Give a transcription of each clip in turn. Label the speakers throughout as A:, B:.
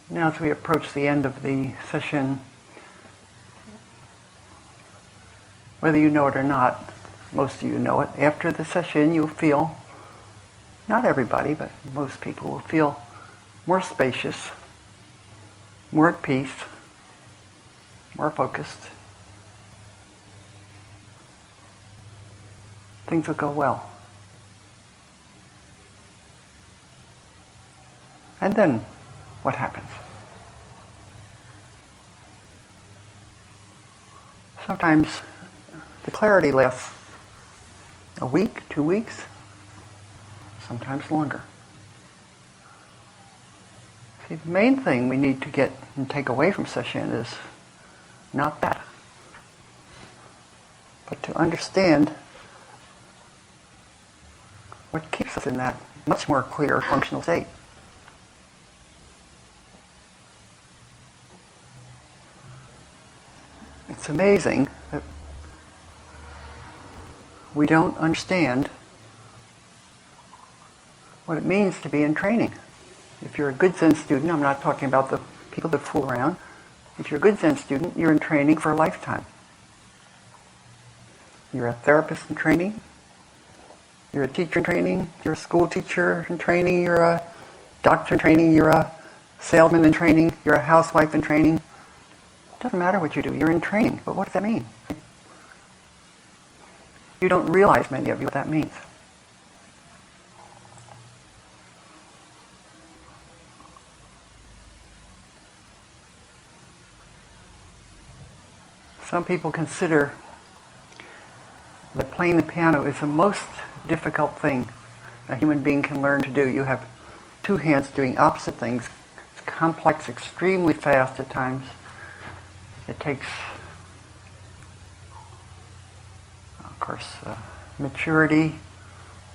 A: Now as we approach the end of the session, whether you know it or not, most of you know it, after the session you'll feel, not everybody, but most people will feel more spacious, more at peace, more focused. Things will go well. And then, what happens? Sometimes the clarity lasts a week, 2 weeks, sometimes longer. See, the main thing we need to get and take away from Sesshin is not that, but to understand what keeps us in that much more clear functional state. It's amazing that we don't understand what it means to be in training. If you're a good Zen student, I'm not talking about the people that fool around. If you're a good Zen student, you're in training for a lifetime. You're a therapist in training. You're a teacher in training. You're a school teacher in training. You're a doctor in training. You're a salesman in training. You're a housewife in training. It doesn't matter what you do. You're in training. But what does that mean? You don't realize, many of you, what that means. Some people consider that playing the piano is the most difficult thing a human being can learn to do. You have two hands doing opposite things. It's complex, extremely fast at times. It takes, of course, maturity,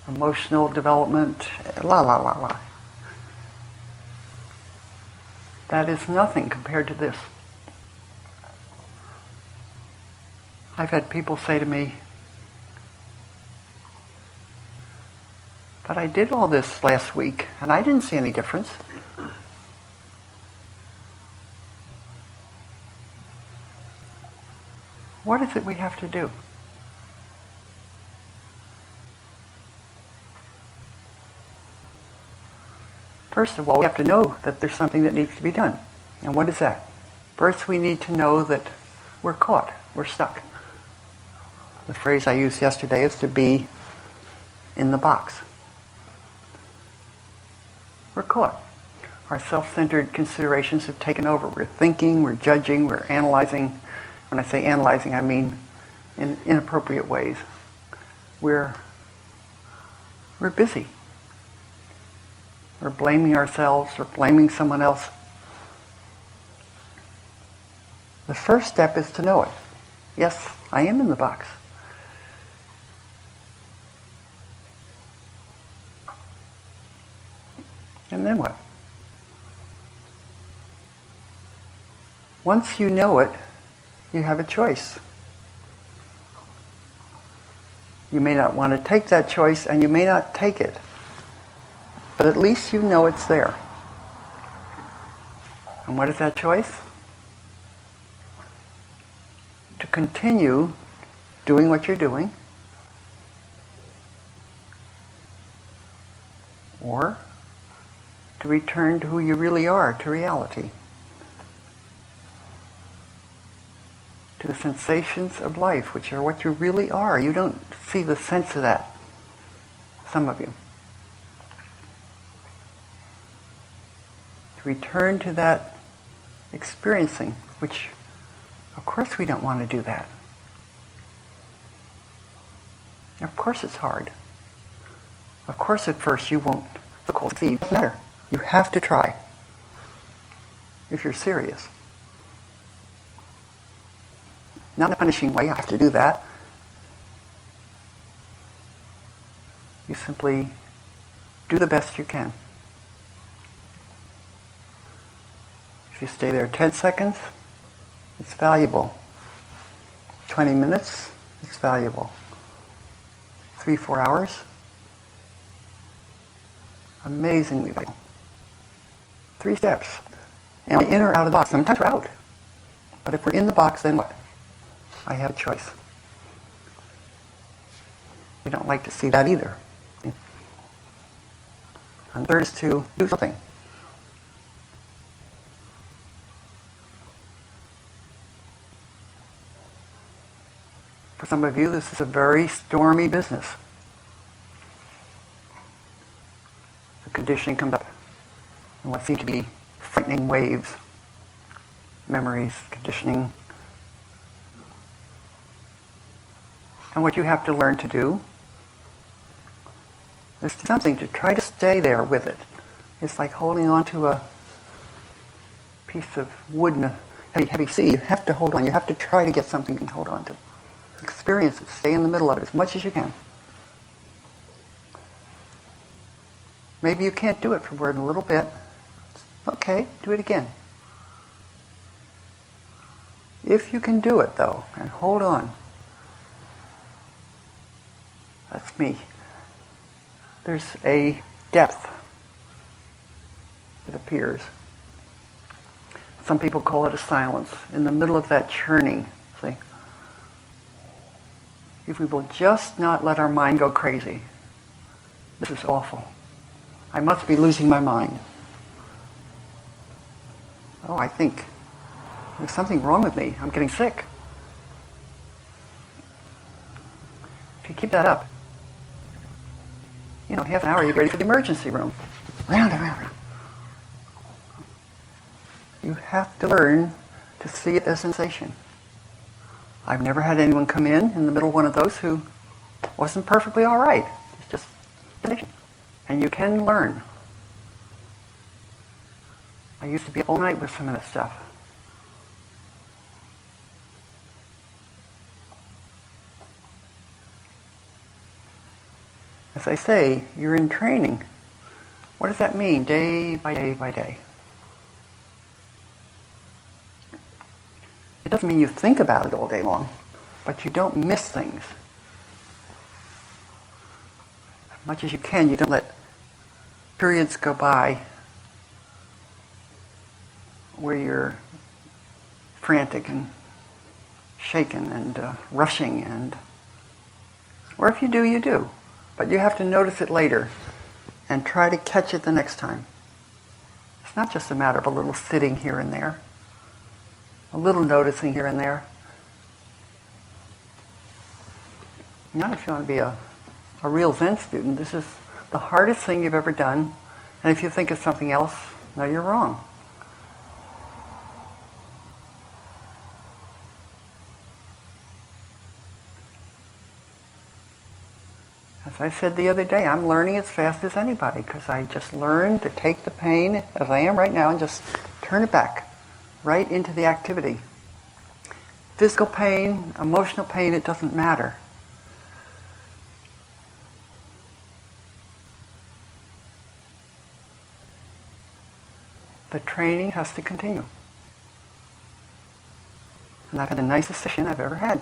A: emotional development, la. That is nothing compared to this. I've had people say to me, but I did all this last week and I didn't see any difference. What is it we have to do? First of all, we have to know that there's something that needs to be done. And what is that? First, we need to know that we're caught, we're stuck. The phrase I used yesterday is to be in the box. We're caught. Our self-centered considerations have taken over. We're thinking, we're judging, we're analyzing. When I say analyzing, I mean in inappropriate ways. We're busy. We're blaming ourselves or blaming someone else. The first step is to know it. Yes, I am in the box. And then what? Once you know it, you have a choice. You may not want to take that choice, and you may not take it. But at least you know it's there. And what is that choice? To continue doing what you're doing, or to return to who you really are, to reality, to the sensations of life, which are what you really are. You don't see the sense of that, some of you. To return to that experiencing, which, of course we don't want to do that. Of course it's hard. Of course at first you won't succeed. It doesn't matter. You have to try if you're serious. Not in a punishing way, I have to do that. You simply do the best you can. If you stay there 10 seconds, it's valuable. 20 minutes, it's valuable. 3-4 hours, amazingly valuable. 3 steps. Am I in or out of the box? Sometimes we're out. But if we're in the box, then what? I have a choice. We don't like to see that either. And third is to do something. For some of you, this is a very stormy business. The conditioning comes up in what seem to be frightening waves. Memories, conditioning. And what you have to learn to do is something to try to stay there with it. It's like holding on to a piece of wood in a heavy sea. You have to hold on. You have to try to get something you can hold on to. Experience it. Stay in the middle of it as much as you can. Maybe you can't do it for more than a little bit. Okay, do it again. If you can do it, though, and hold on, that's me. There's a depth that appears. Some people call it a silence. In the middle of that churning, see? If we will just not let our mind go crazy, this is awful. I must be losing my mind. Oh, I think there's something wrong with me. I'm getting sick. If you keep that up, half an hour, you're ready for the emergency room. Round and round. You have to learn to see it as sensation. I've never had anyone come in the middle of one of those who wasn't perfectly all right. It's just sensation. And you can learn. I used to be up all night with some of this stuff. As I say, you're in training. What does that mean, day by day by day? It doesn't mean you think about it all day long, but you don't miss things. As much as you can, you don't let periods go by where you're frantic and shaken and rushing, or if you do, you do. But you have to notice it later and try to catch it the next time. It's not just a matter of a little sitting here and there, a little noticing here and there. Not if you want to be a real Zen student. This is the hardest thing you've ever done. And if you think it's something else, no, you're wrong. As I said the other day, I'm learning as fast as anybody because I just learned to take the pain as I am right now and just turn it back right into the activity. Physical pain, emotional pain, it doesn't matter. The training has to continue. And I've had the nicest session I've ever had.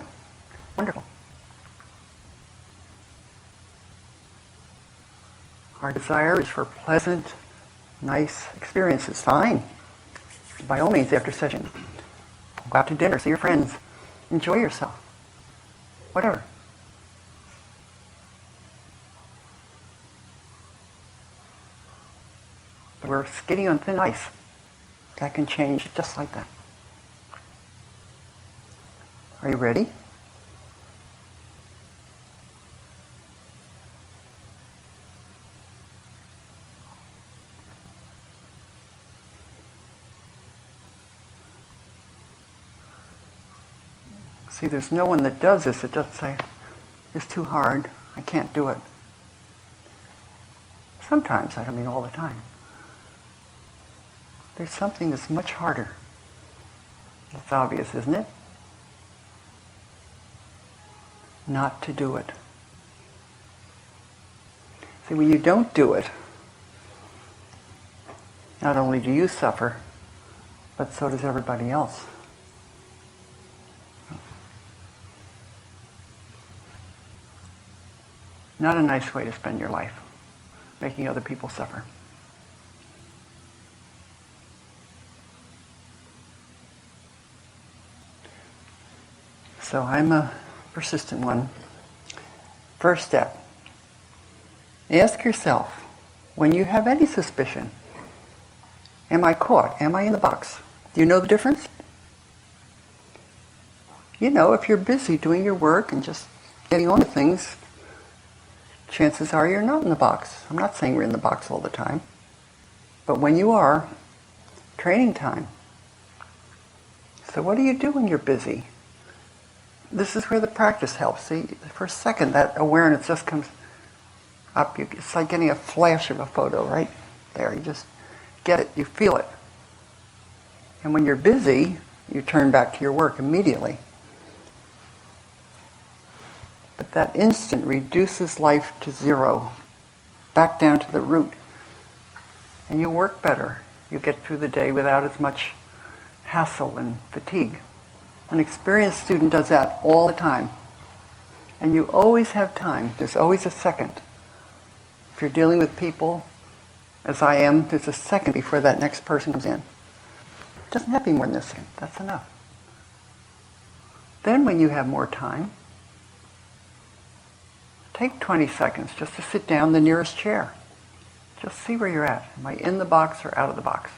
A: Wonderful. Our desire is for pleasant, nice experiences. Fine. By all means, after session, go out to dinner, see your friends, enjoy yourself. Whatever. But we're skating on thin ice. That can change just like that. Are you ready? See, there's no one that does this that doesn't say, it's too hard, I can't do it. Sometimes, I don't mean all the time. There's something that's much harder. It's obvious, isn't it? Not to do it. See, when you don't do it, not only do you suffer, but so does everybody else. Not a nice way to spend your life, making other people suffer. So I'm a persistent one. First step. Ask yourself, when you have any suspicion, am I caught? Am I in the box? Do you know the difference? You know, if you're busy doing your work and just getting on with things, chances are you're not in the box. I'm not saying we're in the box all the time. But when you are, training time. So what do you do when you're busy? This is where the practice helps. See, for a second, that awareness just comes up. It's like getting a flash of a photo right there. You just get it. You feel it. And when you're busy, you turn back to your work immediately. But that instant reduces life to zero, back down to the root. And you work better. You get through the day without as much hassle and fatigue. An experienced student does that all the time. And you always have time. There's always a second. If you're dealing with people, as I am, there's a second before that next person comes in. It doesn't have to be more than a second. That's enough. Then when you have more time, take 20 seconds just to sit down in the nearest chair. Just see where you're at. Am I in the box or out of the box?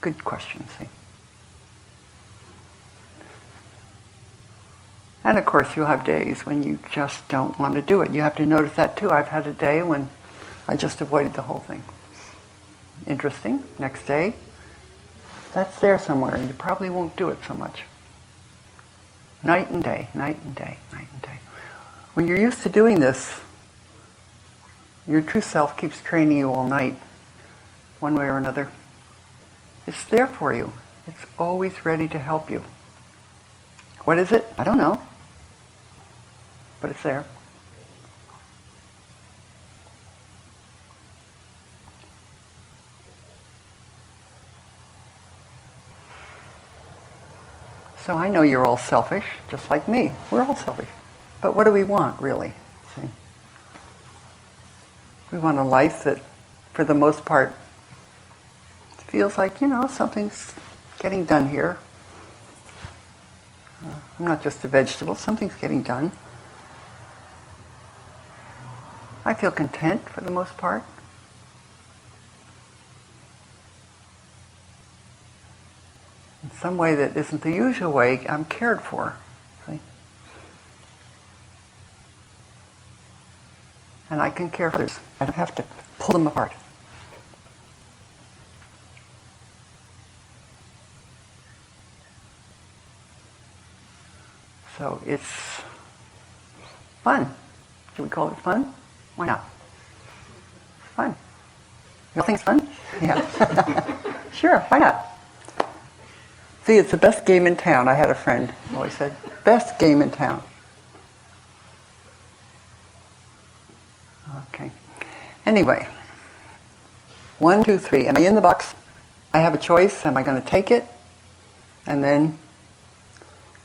A: Good question, see? And of course you'll have days when you just don't want to do it. You have to notice that too. I've had a day when I just avoided the whole thing. Interesting. Next day, that's there somewhere. You probably won't do it so much. Night and day, night and day, night and day. When you're used to doing this, your true self keeps training you all night, one way or another. It's there for you. It's always ready to help you. What is it? I don't know. But it's there. So I know you're all selfish, just like me. We're all selfish. But what do we want, really? See? We want a life that, for the most part, feels like, something's getting done here. I'm not just a vegetable, something's getting done. I feel content for the most part. In some way that isn't the usual way, I'm cared for. See? And I can care for others. I don't have to pull them apart. So it's fun. Should we call it fun? Why not? It's fun. You all think it's fun? Yeah. Sure, why not? See, it's the best game in town. I had a friend who always said, best game in town. Okay. Anyway, 1, 2, 3. Am I in the box? I have a choice. Am I going to take it? And then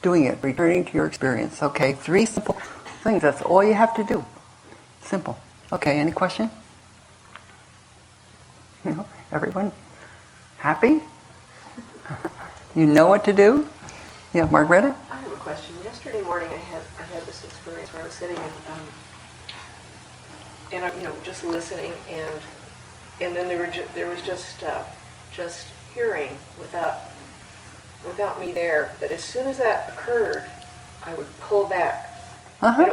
A: doing it, returning to your experience. Okay, 3 simple things. That's all you have to do. Simple. Okay, any question? Everyone happy? You know what to do? Yeah, Margareta?
B: I have a question. Yesterday morning I had this experience where I was sitting and I'm just listening and then there was just hearing without me there. But as soon as that occurred, I would pull back.
A: Uh-huh.
B: And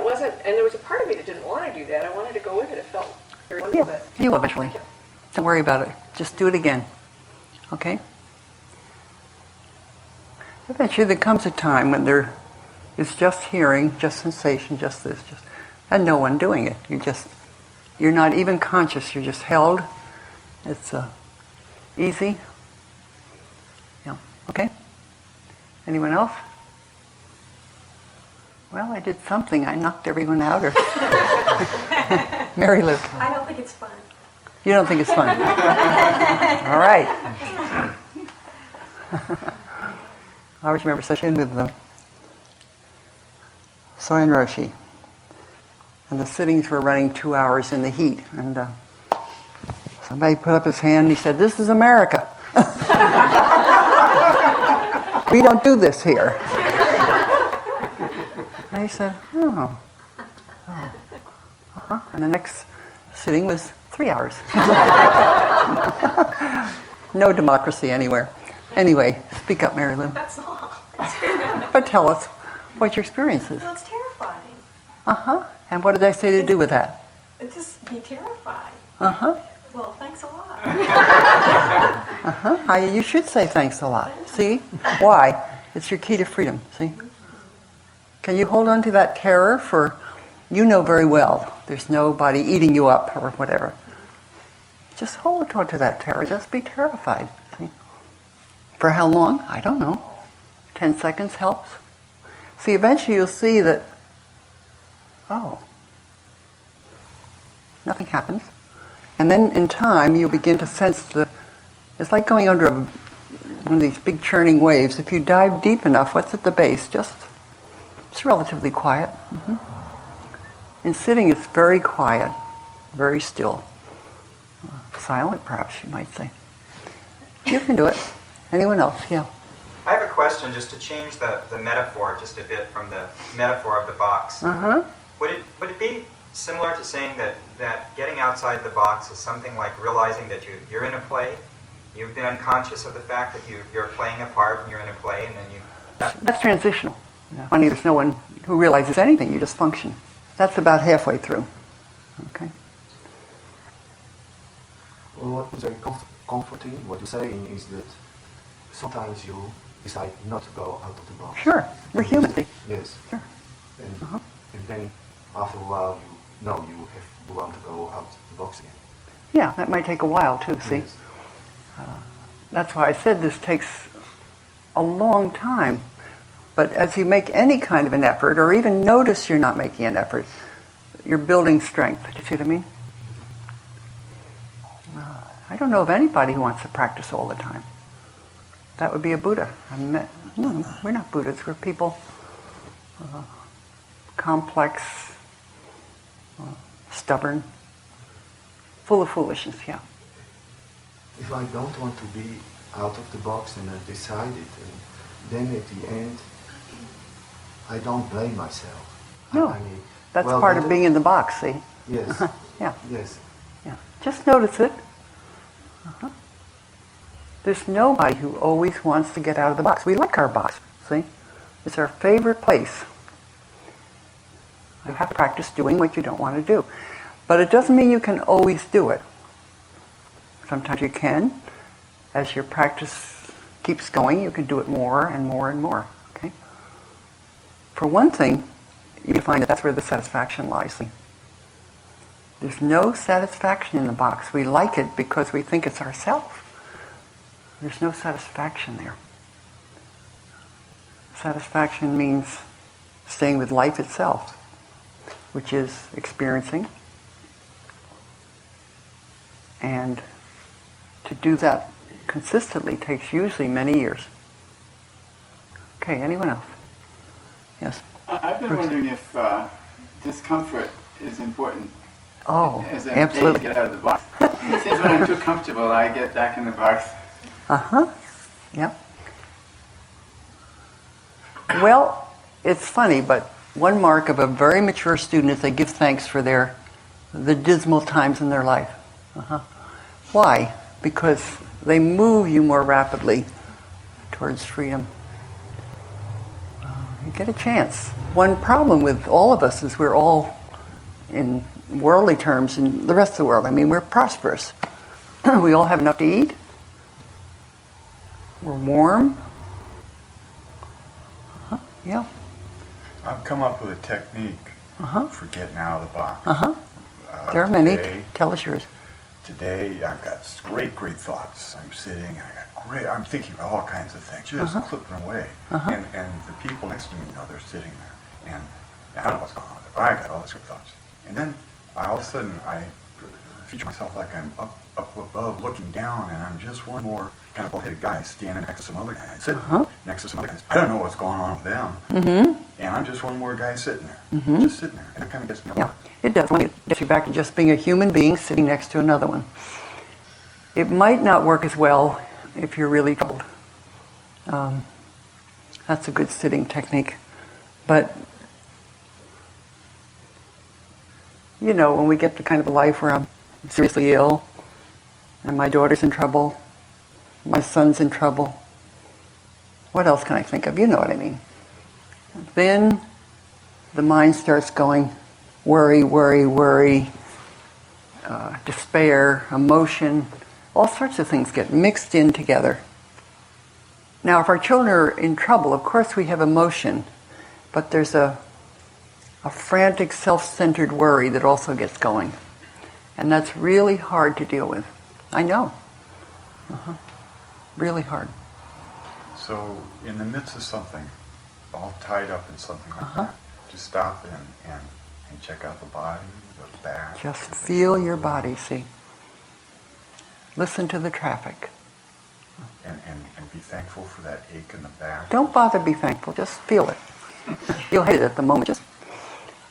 B: there was a part of me that didn't want to do that. I wanted to go with it. It felt very wonderful.
A: You will eventually. Don't worry about it. Just do it again. Okay? Eventually there comes a time when there is just hearing, just sensation, just this, and no one doing it. You're not even conscious. You're just held. It's easy. Yeah. Okay? Anyone else? Well, I did something. I knocked everyone out. Or Mary Lou.
C: I don't think it's fun.
A: You don't think it's fun? All right. I always remember Sesshin with the Soen Roshi. And the sittings were running 2 hours in the heat. And somebody put up his hand and he said, "This is America. We don't do this here." And he said, oh. And the next sitting was 3 hours. No democracy anywhere. Anyway, speak up, Mary Lou.
C: That's all.
A: But tell us what your experience is.
C: Well, it's terrifying.
A: And what did I say to do with that?
C: It just be terrified. Well, thanks a lot.
A: You should say thanks a lot. See? Why? It's your key to freedom. See? Can you hold on to that terror for, you know very well, there's nobody eating you up or whatever. Just hold on to that terror. Just be terrified. See? For how long? I don't know. 10 seconds helps. See, eventually you'll see that, oh, nothing happens. And then in time you'll begin to sense it's like going under one of these big churning waves. If you dive deep enough, what's at the base? It's relatively quiet. In sitting, it's very quiet, very still. Silent, perhaps you might say. You can do it. Anyone else? Yeah.
D: I have a question just to change the metaphor just a bit from the metaphor of the box. Would it be similar to saying that getting outside the box is something like realizing that you're in a play? You've been unconscious of the fact that you're playing a part and you're in a play, and then you...
A: That's transitional. Funny, there's no one who realizes anything. You just function. That's about halfway through. Okay.
E: Well, what is very comforting, what you're saying is that sometimes you decide not to go out of the box.
A: Sure. We're human.
E: Yes.
A: Sure.
E: And then after a while you want to go out of the box again.
A: Yeah, that might take a while too, see?
E: Yes.
A: That's why I said this takes a long time. But as you make any kind of an effort, or even notice you're not making an effort, you're building strength. Do you see what I mean? I don't know of anybody who wants to practice all the time. That would be a Buddha. No, we're not Buddhas. We're people, complex, stubborn, full of foolishness, yeah.
E: If I don't want to be out of the box and I decide it, and then at the end, I don't blame myself.
A: No, that's part of being in the box, see?
E: Yes.
A: Yeah.
E: Yes.
A: Yeah. Just notice it. There's nobody who always wants to get out of the box. We like our box, see? It's our favorite place. You have to practice doing what you don't want to do. But it doesn't mean you can always do it. Sometimes you can. As your practice keeps going, you can do it more and more and more. Okay? For one thing, you can find that that's where the satisfaction lies. See? There's no satisfaction in the box. We like it because we think it's ourself. There's no satisfaction there. Satisfaction means staying with life itself, which is experiencing. And to do that consistently takes usually many years. Okay, anyone else? Yes?
F: I've been wondering if discomfort is important.
A: Oh,
F: as a
A: absolutely.
F: way to get out of the box. It seems when I'm too comfortable, I get back in the box.
A: Yep. Well, it's funny, but one mark of a very mature student is they give thanks for the dismal times in their life. Why? Because they move you more rapidly towards freedom. You get a chance. One problem with all of us is we're all, in worldly terms, in the rest of the world, I mean, we're prosperous. We all have enough to eat. We're warm. Yeah.
G: I've come up with a technique for getting out of the box.
A: There are many.
G: Today,
A: Tell us yours.
G: Today, I've got great thoughts. I'm sitting, I'm thinking about all kinds of things, just clipping away. And the people next to me know they're sitting there. And I don't know what's going on, but I got all these good thoughts. And then all of a sudden, I feature myself like I'm up above looking down, and I'm just one more kind of bullheaded guy standing next to some other guy. Sitting next to some other guys. I don't know what's going on with them. And I'm just one more guy sitting there. Just sitting there. And it kind of gets me
A: Yeah, it does. It gets you back to just being a human being sitting next to another one. It might not work as well if you're really troubled. That's a good sitting technique. But You know, when we get to kind of a life where I'm seriously ill, and my daughter's in trouble, my son's in trouble, what else can I think of? You know what I mean. Then the mind starts going worry, worry, worry, despair, emotion, all sorts of things get mixed in together. Now, if our children are in trouble, of course we have emotion, but there's a frantic, self-centered worry that also gets going. And that's really hard to deal with. I know. Really hard.
G: So, in the midst of something, all tied up in something like that, just stop and check out the body, the back.
A: Just feel your body, see. Listen to the traffic.
G: And be thankful for that ache in the back.
A: Don't bother be thankful, just feel it. You'll hate it at the moment. Just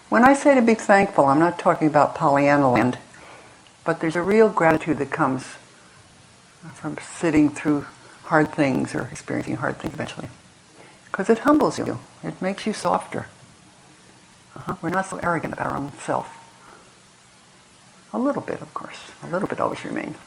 A: when I say to be thankful, I'm not talking about Pollyanna land, but there's a real gratitude that comes from sitting through hard things or experiencing hard things eventually. Because it humbles you. It makes you softer. We're not so arrogant about our own self. A little bit, of course. A little bit always remains.